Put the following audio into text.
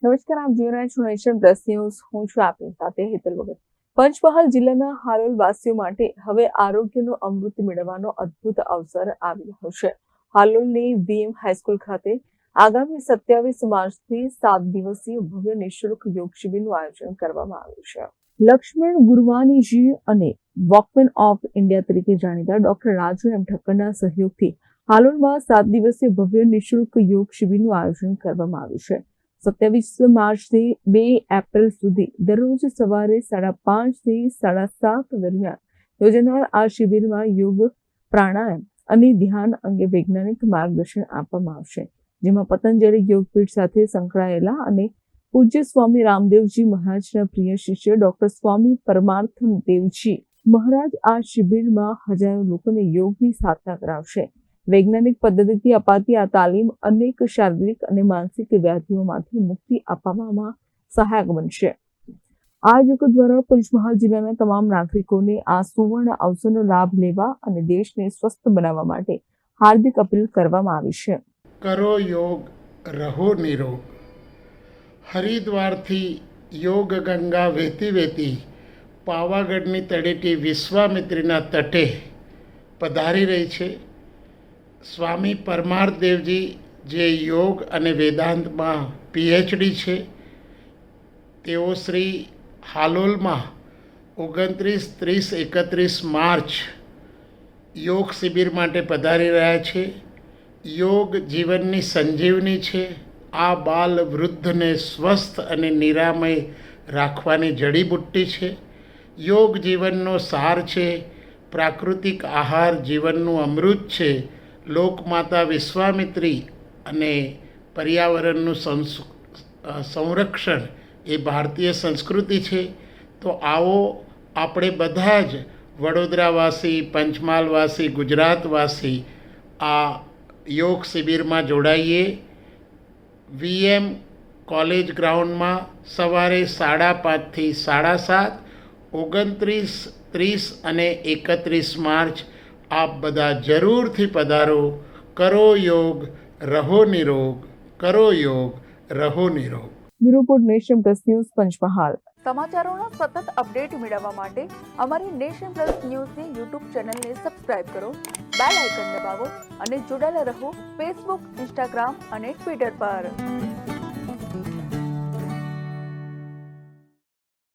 નમસ્કાર, આપ જોઈ રહ્યા છો નેશન પ્લસ ન્યૂઝ. હું છું આપની સાથે હેતલ વગર. પંચમહાલ જિલ્લાના હાલોલ વાસીઓ માટે હવે આરોગ્યનો અમૃત મેળવવાનો અદ્ભુત અવસર આવી રહ્યો છે. હાલોલની વીએમ હાઈસ્કૂલ ખાતે આગામી 27 માર્ચથી 7 દિવસીય ભવ્ય નિઃશુલ્ક યોગ શિબિરનું આયોજન કરવામાં આવ્યું છે. લક્ષ્મણ ગુરવાનીજી અને વોકમેન ઓફ ઇન્ડિયા તરીકે જાણીતા ડોક્ટર રાજુ એમ ઠક્કરના સહયોગથી હાલોલમાં 7 દિવસીય ભવ્ય નિઃશુલ્ક યોગ શિબિરનું આયોજન કરવામાં આવ્યું છે. 27 માર્ચથી 2 એપ્રિલ સુધી દરરોજ સવારે 5:30 થી 7:30 દરમિયાન યોજાનાર આ શિબિરમાં યોગ, પ્રાણાયામ અને ધ્યાન અંગે વૈજ્ઞાનિક માર્ગદર્શન આપવામાં આવશે, જેમાં પતંજલિ યોગપીઠ સાથે સંકળાયેલા અને પૂજ્ય સ્વામી રામદેવજી મહારાજના પ્રિય શિષ્ય ડોક્ટર સ્વામી પરમાર્થમ દેવજી મહારાજ આ શિબિરમાં હજારો લોકોને યોગની સાધના કરાવશે. વૈજ્ઞાનિક પદ્ધતિથી અપાતી આ તાલીમ અનેક શારીરિક અને માનસિક વ્યાધિઓમાંથી મુક્તિ અપાવવામાં સહાયક બનશે. આયોજકો દ્વારા પંચમહાલ જિલ્લાના તમામ નાગરિકોને આ સુવર્ણ અવસરનો લાભ લેવા અને દેશને સ્વસ્થ બનાવવા માટે હાર્દિક અપીલ કરવામાં આવી છે. કરો યોગ, રહો નિરોગ. હરિદ્વારથી યોગ ગંગા વહેતી વહેતી પાવાગઢની તળેટી વિશ્વામિત્રીના તટે પધારી રહી છે. સ્વામી પરમાર્થદેવજી, જે યોગ અને વેદાંતમાં પીએચડી છે, તેઓ શ્રી હાલોલમાં 29, 30, 31 માર્ચ યોગ શિબિર માટે પધારી રહ્યા છે. યોગ જીવનની સંજીવની છે. આ બાલ વૃદ્ધને સ્વસ્થ અને નિરામય રાખવાની જડીબુટ્ટી છે. યોગ જીવનનો સાર છે. પ્રાકૃતિક આહાર જીવનનું અમૃત છે. લોકમાતા વિશ્વામિત્રી અને પર્યાવરણનું સંરક્ષણ એ ભારતીય સંસ્કૃતિ છે. તો આવો આપણે બધા જ વડોદરાવાસી, પંચમહાલવાસી, ગુજરાતવાસી આ યોગ શિબિરમાં જોડાઈએ. વીએમ કોલેજ ગ્રાઉન્ડમાં સવારે 5:30 થી 7:30, 29, 30 અને 31 માર્ચ આપ બધા જરૂરથી પધારો. કરો યોગ, રહો નિરોગ. કરો યોગ, રહો નિરોગ. Bureau report, Nation Plus News, Panchmahal. સમાચારોના સતત અપડેટ મેળવવા માટે અમારી નેશન પ્લસ ન્યૂઝની યુટ્યુબ ચેનલને સબસ્ક્રાઇબ કરો, બેલ આઇકન દબાવો અને જોડાયેલા રહો ફેસબુક, ઇન્સ્ટાગ્રામ અને ટ્વિટર પર.